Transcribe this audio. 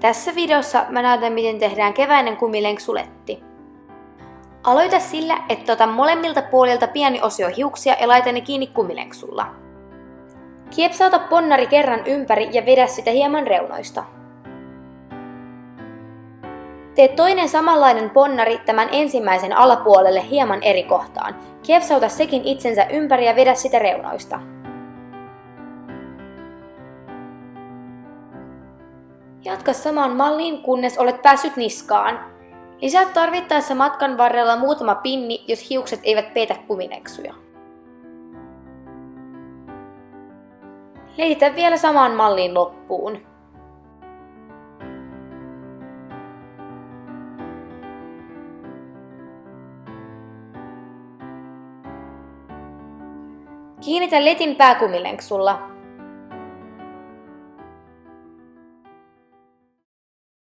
Tässä videossa mä näytän, miten tehdään keväinen kumilenksuletti. Aloita sillä, että ota molemmilta puolilta pieni osio hiuksia ja laita ne kiinni kumilenksulla. Kiepsauta ponnari kerran ympäri ja vedä sitä hieman reunoista. Tee toinen samanlainen ponnari tämän ensimmäisen alapuolelle hieman eri kohtaan. Kiepsauta sekin itsensä ympäri ja vedä sitä reunoista. Jatka samaan malliin, kunnes olet päässyt niskaan. Lisää tarvittaessa matkan varrella muutama pinni, jos hiukset eivät peitä kumilenksuja. Leitä vielä samaan malliin loppuun. Kiinnitä letin pääkumilenksulla.